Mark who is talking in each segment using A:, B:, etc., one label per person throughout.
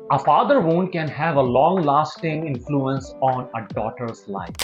A: A father wound can have a long-lasting influence on a daughter's life.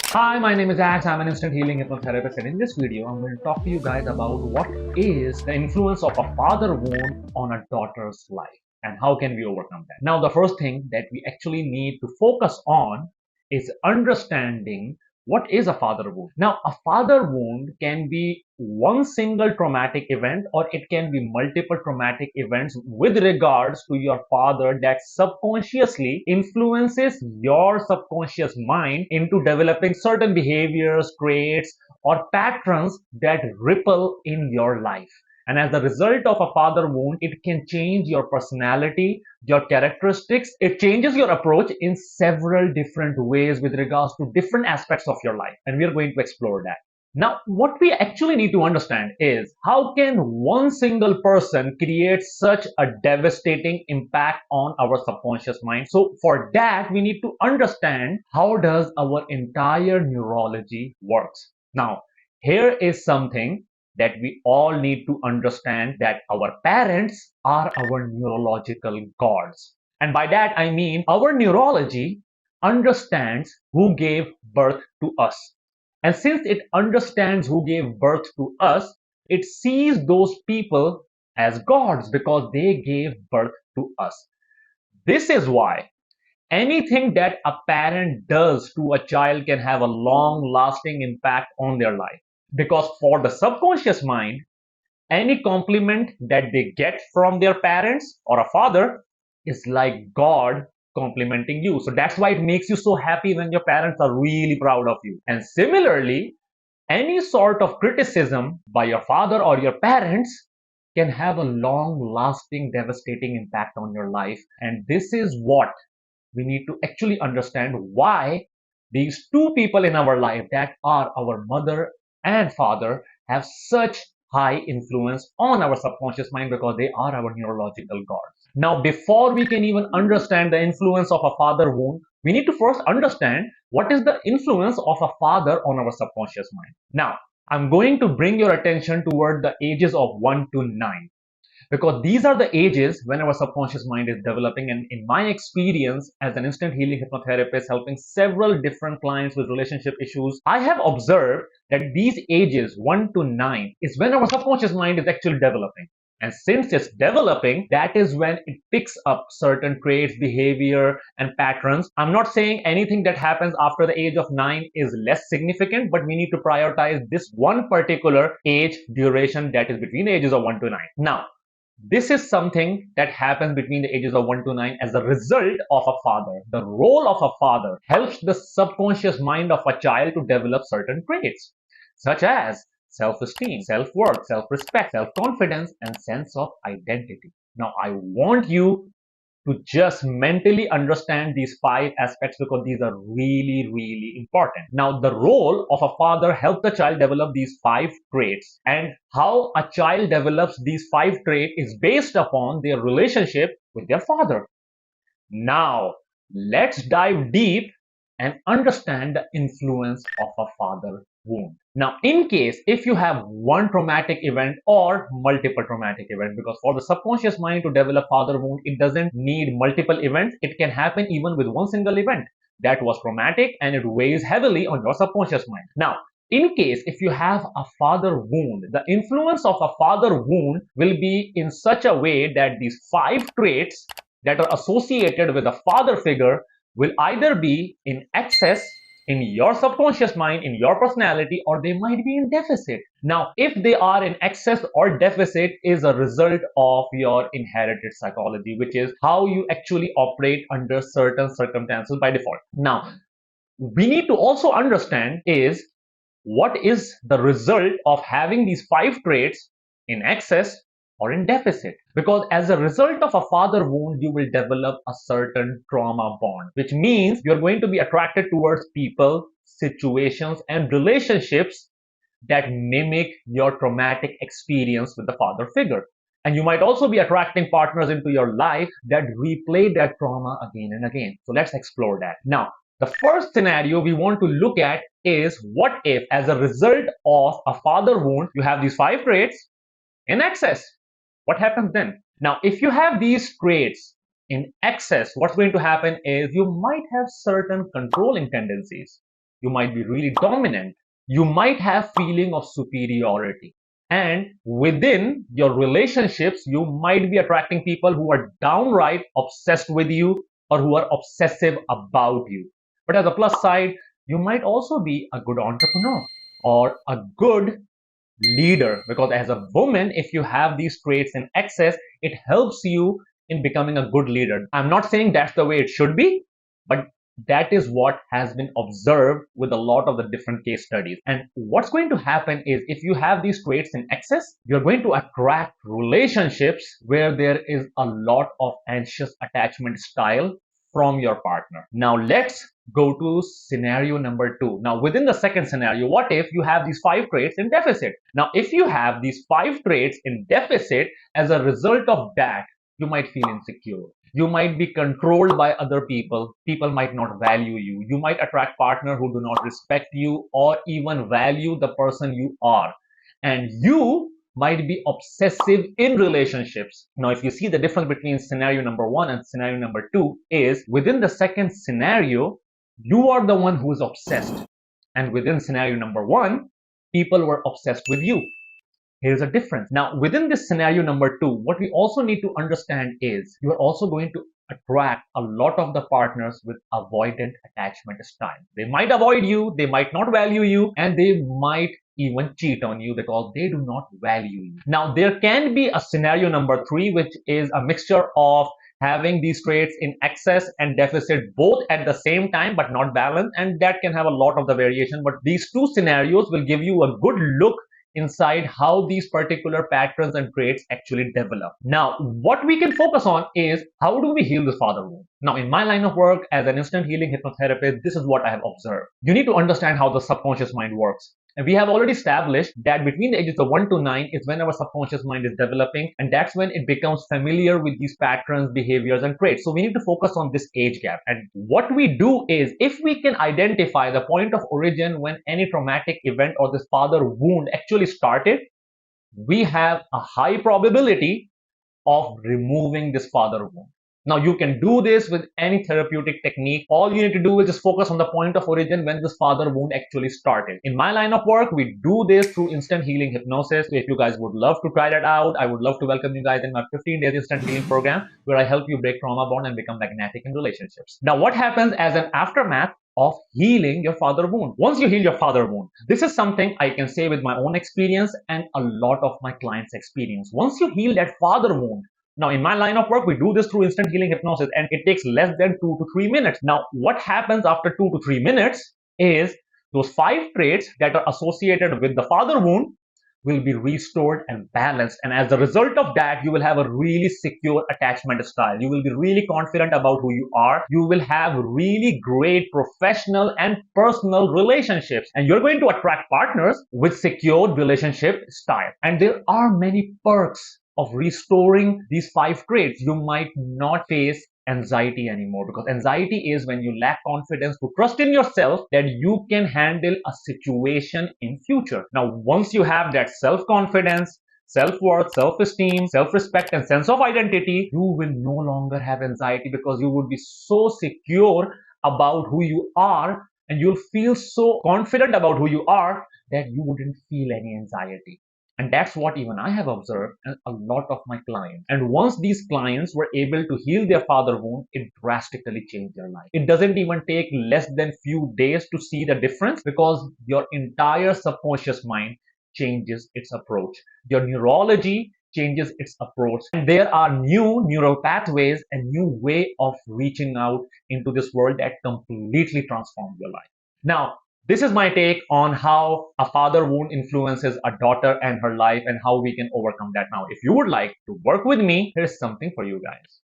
A: Hi, my name is Ash. I'm an instant healing hypnotherapist, and in this video, I'm going to talk to you guys about what is the influence of a father wound on a daughter's life and how can we overcome that. Now, the first thing that we actually need to focus on is understanding what is a father wound. Now, a father wound can be one single traumatic event or it can be multiple traumatic events with regards to your father that subconsciously influences your subconscious mind into developing certain behaviors, traits, or patterns that ripple in your life. And as a result of a father wound, it can change your personality, your characteristics. It changes your approach in several different ways with regards to different aspects of your life. And we are going to explore that. Now, what we actually need to understand is how can one single person create such a devastating impact on our subconscious mind? So for that, we need to understand how does our entire neurology works. Now, here is something that we all need to understand, that our parents are our neurological gods. And by that, I mean our neurology understands who gave birth to us. And since it understands who gave birth to us, it sees those people as gods because they gave birth to us. This is why anything that a parent does to a child can have a long lasting impact on their life. Because for the subconscious mind, any compliment that they get from their parents or a father is like God complimenting you. So that's why it makes you so happy when your parents are really proud of you. And similarly, any sort of criticism by your father or your parents can have a long lasting, devastating impact on your life. And this is what we need to actually understand, why these two people in our life that are our mother and father have such high influence on our subconscious mind, because they are our neurological gods. Now, before we can even understand the influence of a father wound, we need to first understand what is the influence of a father on our subconscious mind. Now, I'm going to bring your attention toward the ages of 1 to 9, because these are the ages when our subconscious mind is developing. And in my experience as an instant healing hypnotherapist helping several different clients with relationship issues, I have observed that these ages 1 to 9 is when our subconscious mind is actually developing. And since it's developing, that is when it picks up certain traits, behavior, and patterns. I'm not saying anything that happens after the age of 9 is less significant, but we need to prioritize this one particular age duration that is between the ages of 1 to 9. Now, this is something that happens between the ages of 1 to 9 as a result of a father. The role of a father helps the subconscious mind of a child to develop certain traits, such as self-esteem, self-worth, self-respect, self-confidence, and sense of identity. Now, I want you to just mentally understand these 5 aspects, because these are really, really important. Now, the role of a father helps the child develop these 5 traits, and how a child develops these 5 traits is based upon their relationship with their father. Now, let's dive deep and understand the influence of a father wound. Now, in case if you have one traumatic event or multiple traumatic events, because for the subconscious mind to develop father wound, it doesn't need multiple events. It can happen even with one single event that was traumatic and it weighs heavily on your subconscious mind. Now, in case if you have a father wound, the influence of a father wound will be in such a way that these 5 traits that are associated with a father figure will either be in excess in your subconscious mind, in your personality, or they might be in deficit. Now, if they are in excess or deficit, is a result of your inherited psychology, which is how you actually operate under certain circumstances by default. Now, we need to also understand is what is the result of having these 5 traits in excess or in deficit. Because as a result of a father wound, you will develop a certain trauma bond, which means you're going to be attracted towards people, situations, and relationships that mimic your traumatic experience with the father figure. And you might also be attracting partners into your life that replay that trauma again and again. So let's explore that. Now, the first scenario we want to look at is, what if as a result of a father wound, you have these 5 traits in excess? What happens then? Now, if you have these traits in excess, what's going to happen is you might have certain controlling tendencies. You might be really dominant. You might have feeling of superiority. And within your relationships, you might be attracting people who are downright obsessed with you or who are obsessive about you. But as a plus side, you might also be a good entrepreneur or a good leader, because as a woman, if you have these traits in excess, it helps you in becoming a good leader. I'm not saying that's the way it should be, but that is what has been observed with a lot of the different case studies. And what's going to happen is, if you have these traits in excess, you're going to attract relationships where there is a lot of anxious attachment style from your partner. Now let's go to scenario number 2. Now within the second scenario, what if you have these 5 traits in deficit? Now if you have these 5 traits in deficit, as a result of that, you might feel insecure. You might be controlled by other people. People might not value you. You might attract partners who do not respect you or even value the person you are. And you might be obsessive in relationships. Now, if you see the difference between scenario number 1 and scenario number 2 is, within the second scenario, you are the one who is obsessed. And within scenario number 1, people were obsessed with you. Here's a difference. Now, within this scenario number 2, what we also need to understand is you're also going to attract a lot of the partners with avoidant attachment style. They might avoid you, they might not value you, and they might even cheat on you because they do not value you. Now, there can be a scenario number 3, which is a mixture of having these traits in excess and deficit both at the same time but not balanced, and that can have a lot of the variation. But these two scenarios will give you a good look inside how these particular patterns and traits actually develop. Now, what we can focus on is, how do we heal this father wound? Now, in my line of work as an instant healing hypnotherapist, this is what I have observed. You need to understand how the subconscious mind works. And we have already established that between the ages of 1 to 9 is when our subconscious mind is developing, and that's when it becomes familiar with these patterns, behaviors, and traits. So we need to focus on this age gap. And what we do is, if we can identify the point of origin when any traumatic event or this father wound actually started, we have a high probability of removing this father wound. Now, you can do this with any therapeutic technique. All you need to do is just focus on the point of origin when this father wound actually started. In my line of work, we do this through instant healing hypnosis. So if you guys would love to try that out, I would love to welcome you guys in my 15 days instant healing program, where I help you break trauma bond and become magnetic in relationships. Now, what happens as an aftermath of healing your father wound? Once you heal your father wound, this is something I can say with my own experience and a lot of my clients' experience. Once you heal that father wound, now, in my line of work, we do this through instant healing hypnosis, and it takes less than 2 to 3 minutes. Now, what happens after 2 to 3 minutes is those 5 traits that are associated with the father wound will be restored and balanced. And as a result of that, you will have a really secure attachment style. You will be really confident about who you are. You will have really great professional and personal relationships. And you're going to attract partners with secured relationship style. And there are many perks of restoring these 5 traits. You might not face anxiety anymore, because anxiety is when you lack confidence to trust in yourself that you can handle a situation in future. Now, once you have that self-confidence, self-worth, self-esteem, self-respect, and sense of identity, you will no longer have anxiety, because you would be so secure about who you are, and you'll feel so confident about who you are that you wouldn't feel any anxiety. And that's what even I have observed in a lot of my clients. And once these clients were able to heal their father wound, it drastically changed their life. It doesn't even take less than few days to see the difference, because your entire subconscious mind changes its approach. Your neurology changes its approach. And there are new neural pathways and new way of reaching out into this world that completely transforms your life. Now, this is my take on how a father wound influences a daughter and her life, and how we can overcome that. Now, if you would like to work with me, here's something for you guys.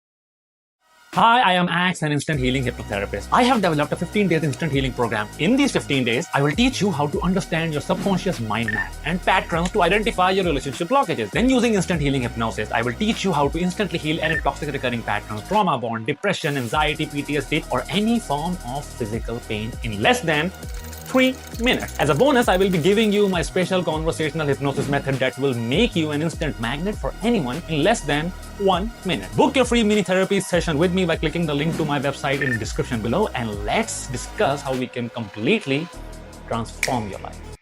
A: Hi, I am Ax, an instant healing hypnotherapist. I have developed a 15 days instant healing program. In these 15 days, I will teach you how to understand your subconscious mind map and patterns to identify your relationship blockages. Then, using instant healing hypnosis, I will teach you how to instantly heal any toxic recurring patterns, trauma bond, depression, anxiety, PTSD, or any form of physical pain in less than
B: 3 minutes. As a bonus, I will be giving you my special conversational hypnosis method that will make you an instant magnet for anyone in less than 1 minute. Book your free mini therapy session with me by clicking the link to my website in the description below, and let's discuss how we can completely transform your life.